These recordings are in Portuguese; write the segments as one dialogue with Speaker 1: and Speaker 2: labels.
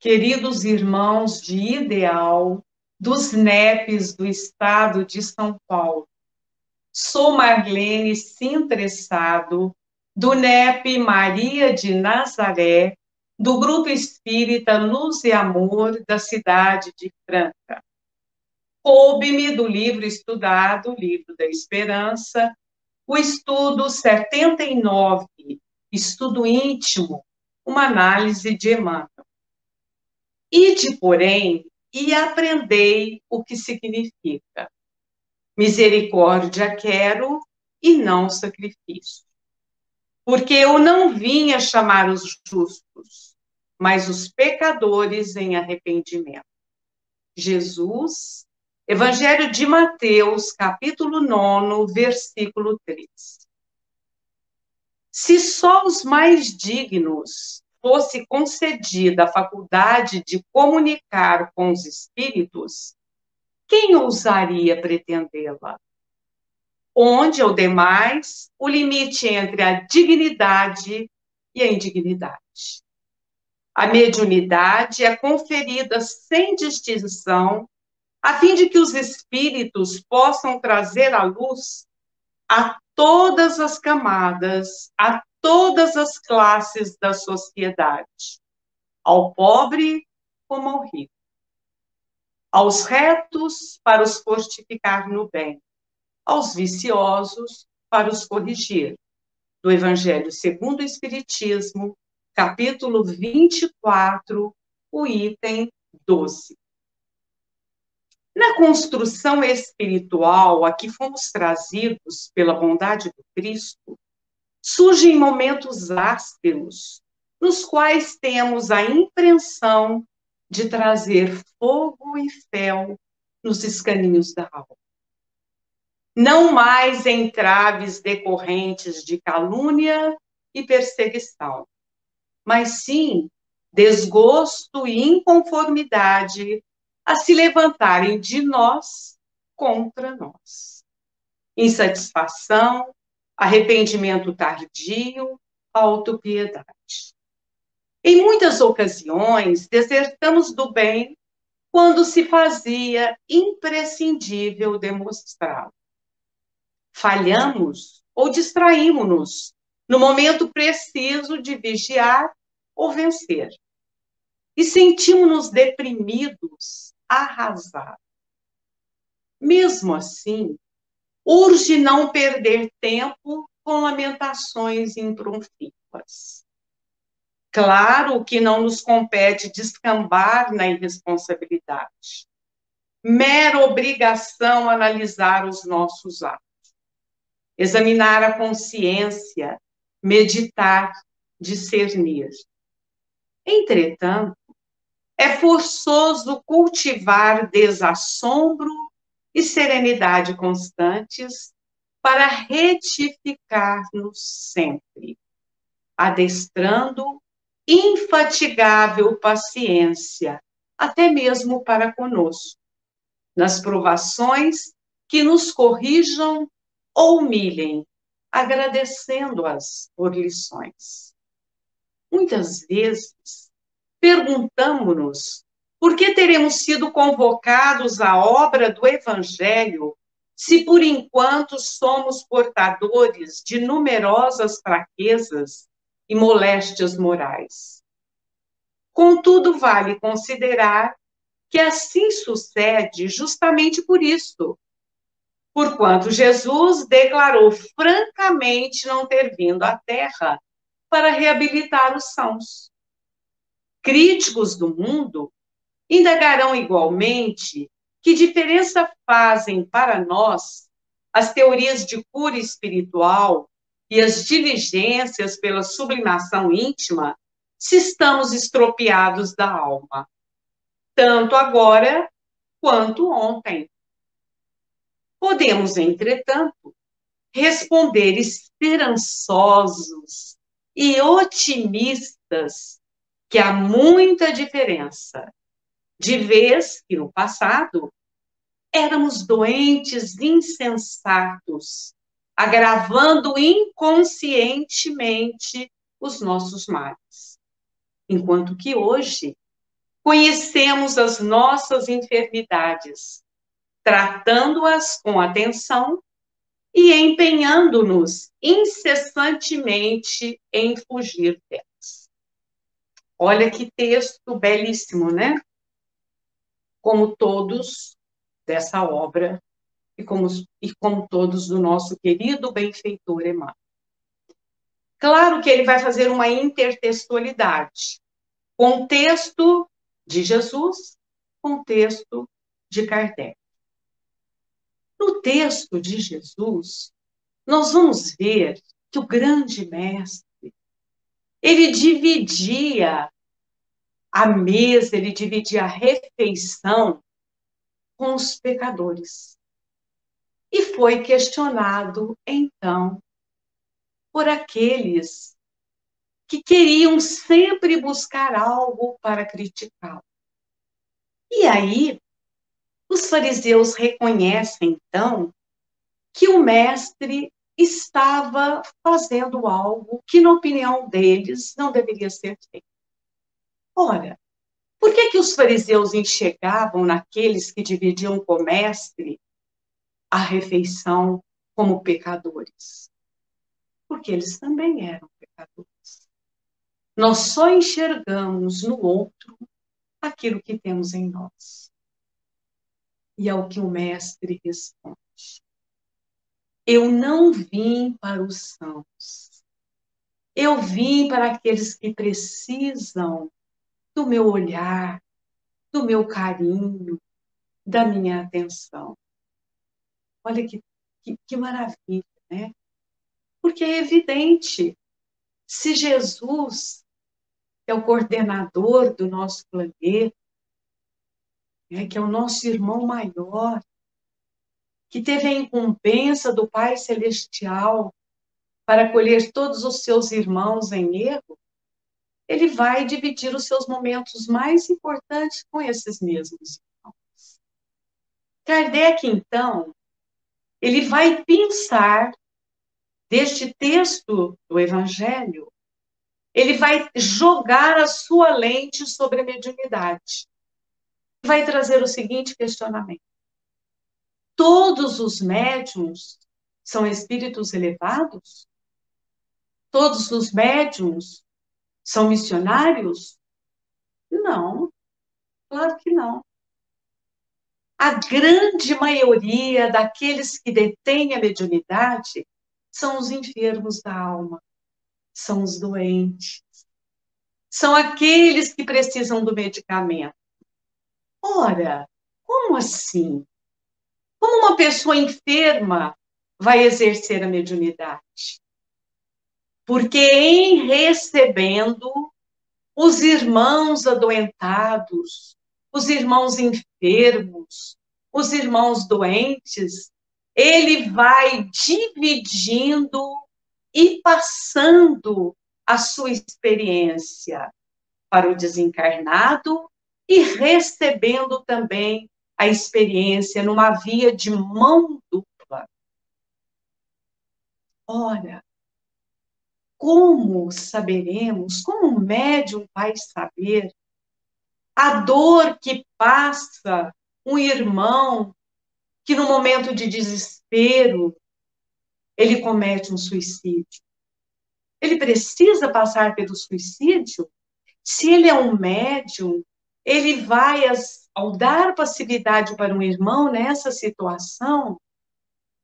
Speaker 1: Queridos irmãos de Ideal, dos NEPs do Estado de São Paulo, sou Marlene Sintressado, do NEP Maria de Nazaré, do Grupo Espírita Luz e Amor da cidade de Franca. Coube-me do livro estudado, Livro da Esperança, o estudo 79, Estudo Íntimo, uma análise de Emmanuel. Ide, porém, e aprendei o que significa. Misericórdia quero e não sacrifício. Porque eu não vim a chamar os justos, mas os pecadores em arrependimento. Jesus, Evangelho de Mateus, capítulo 9, versículo 3. Se só os mais dignos fosse concedida a faculdade de comunicar com os espíritos, quem ousaria pretendê-la? Onde, ao demais, o limite entre a dignidade e a indignidade. A mediunidade é conferida sem distinção, a fim de que os espíritos possam trazer à luz a todas as camadas, a todas as classes da sociedade, ao pobre como ao rico, aos retos para os fortificar no bem, aos viciosos para os corrigir. Do Evangelho segundo o Espiritismo, capítulo 24, o item 12. Na construção espiritual a que fomos trazidos pela bondade do Cristo, surgem momentos ásperos, nos quais temos a impressão de trazer fogo e fel nos escaninhos da alma. Não mais entraves decorrentes de calúnia e perseguição, mas sim desgosto e inconformidade a se levantarem de nós contra nós. Insatisfação, arrependimento tardio, autopiedade. Em muitas ocasiões, desertamos do bem quando se fazia imprescindível demonstrá-lo. Falhamos ou distraímos-nos no momento preciso de vigiar ou vencer. E sentimos-nos deprimidos, arrasados. Mesmo assim, urge não perder tempo com lamentações improfícuas. Claro que não nos compete descambar na irresponsabilidade. Mera obrigação analisar os nossos atos, examinar a consciência, meditar, discernir. Entretanto, é forçoso cultivar desassombro e serenidade constantes para retificar-nos sempre, adestrando infatigável paciência, até mesmo para conosco, nas provações que nos corrijam ou humilhem, agradecendo-as por lições. Muitas vezes, perguntamos-nos por que teremos sido convocados à obra do Evangelho se, por enquanto, somos portadores de numerosas fraquezas e moléstias morais. Contudo, vale considerar que assim sucede justamente por isso, porquanto Jesus declarou francamente não ter vindo à Terra para reabilitar os sãos. Críticos do mundo indagarão igualmente que diferença fazem para nós as teorias de cura espiritual e as diligências pela sublimação íntima se estamos estropiados da alma, tanto agora quanto ontem. Podemos, entretanto, responder esperançosos e otimistas que há muita diferença, de vez que no passado éramos doentes insensatos, agravando inconscientemente os nossos males, enquanto que hoje Conhecemos as nossas enfermidades, tratando-as com atenção e empenhando-nos incessantemente em fugir delas. Olha que texto belíssimo, né? Como todos dessa obra e como todos do nosso querido benfeitor Emmanuel. Claro que ele vai fazer uma intertextualidade. Contexto de Jesus, contexto de Kardec. No texto de Jesus, nós vamos ver que o grande mestre, ele dividia a mesa, ele dividia a refeição com os pecadores. E foi questionado, então, por aqueles que queriam sempre buscar algo para criticá-lo. E aí, os fariseus reconhecem, então, que o mestre estava fazendo algo que, na opinião deles, não deveria ser feito. Ora, por que os fariseus enxergavam naqueles que dividiam com o mestre a refeição como pecadores? Porque eles também eram pecadores. Nós só enxergamos no outro aquilo que temos em nós. E é o que o mestre responde. Eu não vim para os sãos. Eu vim para aqueles que precisam do meu olhar, do meu carinho, da minha atenção. Olha que maravilha, né? Porque é evidente, se Jesus é o coordenador do nosso planeta, né, que é o nosso irmão maior, que teve a incumbença do Pai Celestial para acolher todos os seus irmãos em erro, ele vai dividir os seus momentos mais importantes com esses mesmos irmãos. Kardec, então, ele vai pensar deste texto do Evangelho, ele vai jogar a sua lente sobre a mediunidade. Vai trazer o seguinte questionamento: todos os médiuns são espíritos elevados? Todos os médiuns são missionários? Não, claro que não. A grande maioria daqueles que detêm a mediunidade são os enfermos da alma, são os doentes, são aqueles que precisam do medicamento. Ora, como assim? Como uma pessoa enferma vai exercer a mediunidade? Porque em recebendo os irmãos adoentados, os irmãos enfermos, os irmãos doentes, ele vai dividindo e passando a sua experiência para o desencarnado e recebendo também a experiência numa via de mão dupla. Ora, como saberemos, como o médium vai saber a dor que passa um irmão que no momento de desespero ele comete um suicídio? Ele precisa passar pelo suicídio? Se ele é um médium, ele vai, ao dar passividade para um irmão nessa situação,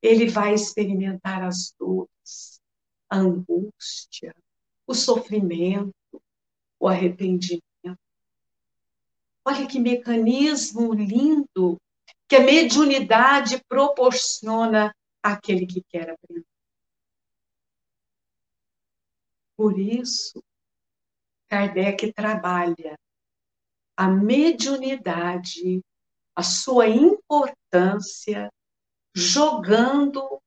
Speaker 1: ele vai experimentar as dores, a angústia, o sofrimento, o arrependimento. Olha que mecanismo lindo que a mediunidade proporciona àquele que quer aprender. Por isso, Kardec trabalha a mediunidade, a sua importância, jogando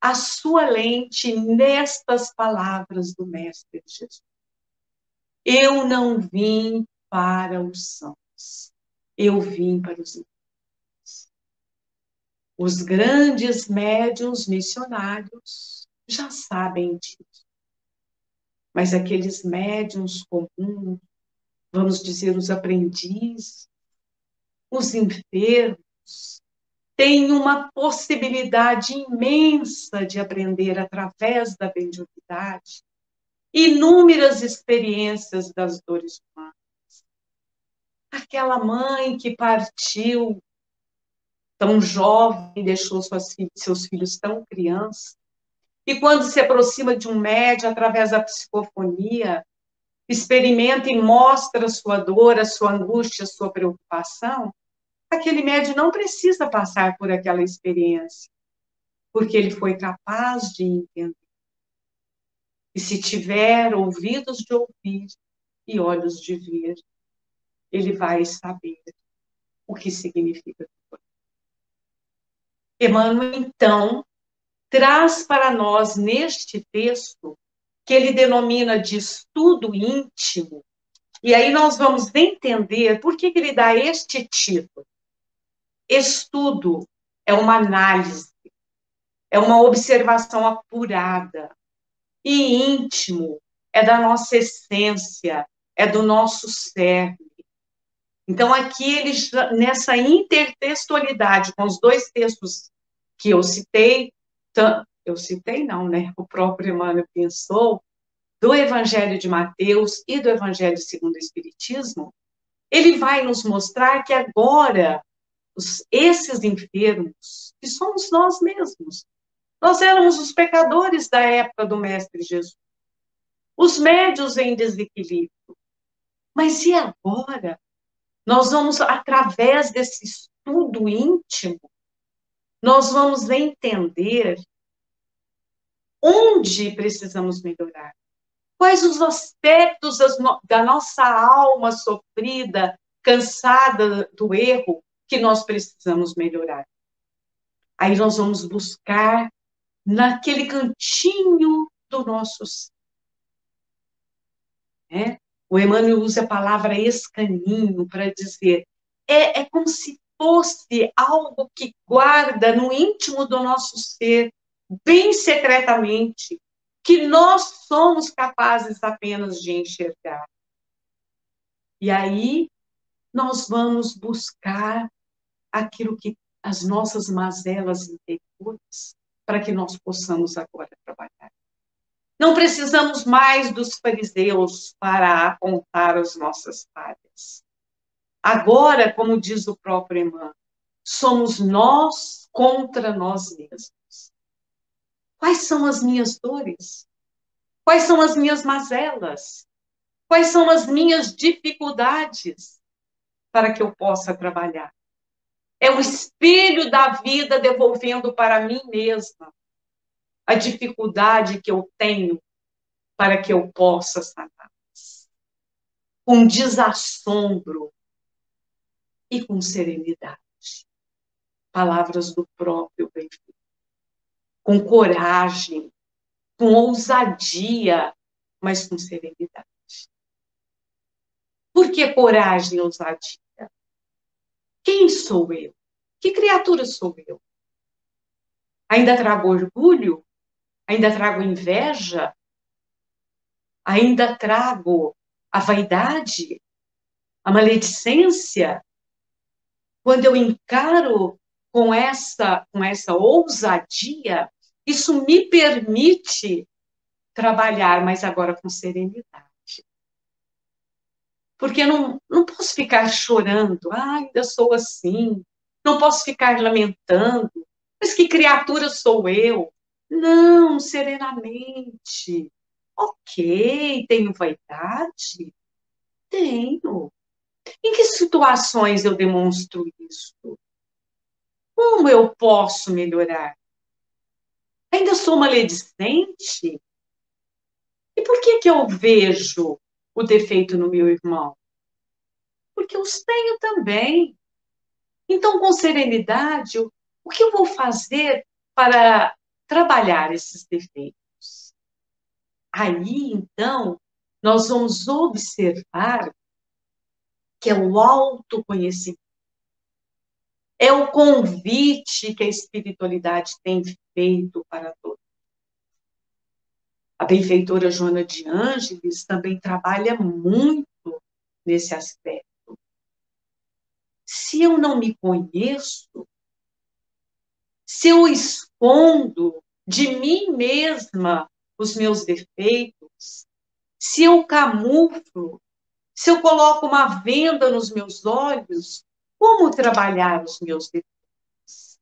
Speaker 1: a sua lente nestas palavras do Mestre Jesus. Eu não vim para os sãos, eu vim para os enfermos. Os grandes médiuns missionários já sabem disso. Mas aqueles médiuns comuns, vamos dizer, os aprendizes, os enfermos, têm uma possibilidade imensa de aprender através da mediunidade inúmeras experiências das dores humanas. Aquela mãe que partiu tão jovem, deixou seus filhos tão crianças, e quando se aproxima de um médium através da psicofonia, experimenta e mostra a sua dor, a sua angústia, a sua preocupação, aquele médium não precisa passar por aquela experiência, porque ele foi capaz de entender. E se tiver ouvidos de ouvir e olhos de ver, ele vai saber o que significa. Emmanuel, então, traz para nós neste texto, que ele denomina de estudo íntimo, e aí nós vamos entender por que ele dá este título. Estudo é uma análise, é uma observação apurada, e íntimo é da nossa essência, é do nosso cerne. Então, aqui, ele, nessa intertextualidade, com os dois textos que eu citei não, né? O próprio Emmanuel pensou, do Evangelho de Mateus e do Evangelho segundo o Espiritismo, ele vai nos mostrar que agora, esses enfermos, que somos nós mesmos, nós éramos os pecadores da época do Mestre Jesus, os médios em desequilíbrio. Mas e agora? Nós vamos, através desse estudo íntimo, nós vamos entender onde precisamos melhorar. Quais os aspectos da nossa alma sofrida, cansada do erro, que nós precisamos melhorar. Aí nós vamos buscar naquele cantinho do nosso ser. Né? O Emmanuel usa a palavra escaninho para dizer, é como se fosse algo que guarda no íntimo do nosso ser, bem secretamente, que nós somos capazes apenas de enxergar. E aí nós vamos buscar aquilo que as nossas mazelas interiores, para que nós possamos agora trabalhar. Não precisamos mais dos fariseus para apontar as nossas falhas. Agora, como diz o próprio Emmanuel, somos nós contra nós mesmos. Quais são as minhas dores? Quais são as minhas mazelas? Quais são as minhas dificuldades para que eu possa trabalhar? É o espelho da vida devolvendo para mim mesma a dificuldade que eu tenho para que eu possa sanar. Com desassombro e com serenidade. Palavras do próprio Benfica. Com coragem, com ousadia, mas com serenidade. Por que coragem e ousadia? Quem sou eu? Que criatura sou eu? Ainda trago orgulho? Ainda trago inveja? Ainda trago a vaidade? A maledicência? Quando eu encaro com essa ousadia, isso me permite trabalhar, mas agora com serenidade. Porque não posso ficar chorando, ainda sou assim, não posso ficar lamentando, mas que criatura sou eu? Não, serenamente. Ok, tenho vaidade? Tenho. Em que situações eu demonstro isso? Como eu posso melhorar? Ainda sou maledicente? E por que eu vejo o defeito no meu irmão? Porque eu os tenho também. Então, com serenidade, o que eu vou fazer para trabalhar esses defeitos? Aí, então, nós vamos observar que é o autoconhecimento. É o convite que a espiritualidade tem feito para todos. A benfeitora Joana de Ângeles também trabalha muito nesse aspecto. Se eu não me conheço, se eu escondo de mim mesma os meus defeitos, se eu camuflo, se eu coloco uma venda nos meus olhos, como trabalhar os meus defeitos?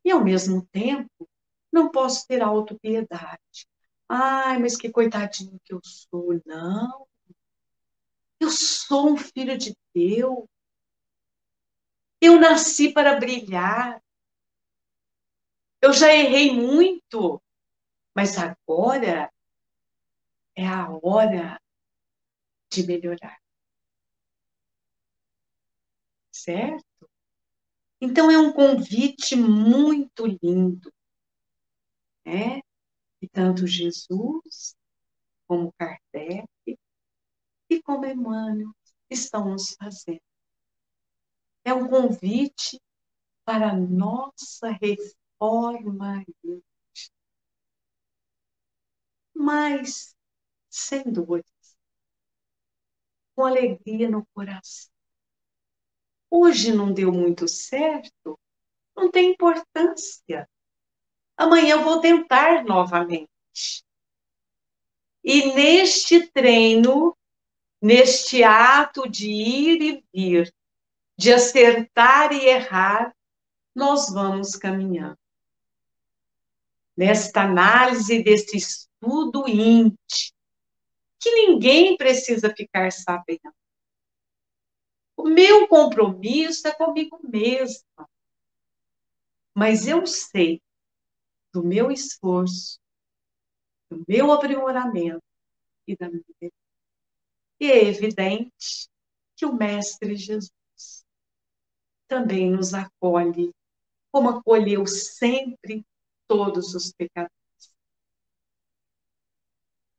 Speaker 1: E, ao mesmo tempo, não posso ter autopiedade. Ai, mas que coitadinho que eu sou. Não. Eu sou um filho de Deus. Eu nasci para brilhar. Eu já errei muito, mas agora é a hora de melhorar, certo? Então é um convite muito lindo, né? E tanto Jesus, como Kardec e como Emmanuel estão nos fazendo. É um convite para a nossa reforma, mas sem dores, com alegria no coração. Hoje não deu muito certo, não tem importância. Amanhã eu vou tentar novamente. E neste treino, neste ato de ir e vir, de acertar e errar, nós vamos caminhando. Nesta análise desse estudo íntimo, que ninguém precisa ficar sabendo. O meu compromisso é comigo mesma. Mas eu sei do meu esforço, do meu aprimoramento e da minha vida. E é evidente que o Mestre Jesus também nos acolhe, como acolheu sempre todos os pecadores.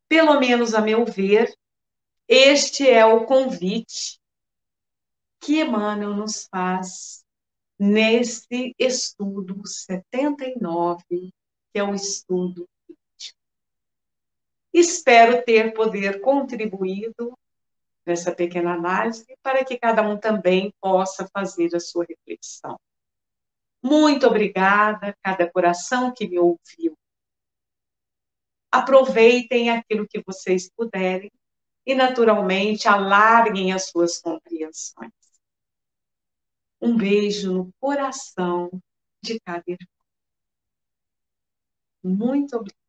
Speaker 1: Pelo menos, a meu ver, este é o convite que Emmanuel nos faz nesse estudo 79, que é o estudo íntimo. Espero ter poder contribuído nessa pequena análise para que cada um também possa fazer a sua reflexão. Muito obrigada, cada coração que me ouviu. Aproveitem aquilo que vocês puderem e, naturalmente, alarguem as suas compreensões. Um beijo no coração de cada irmão. Muito obrigada.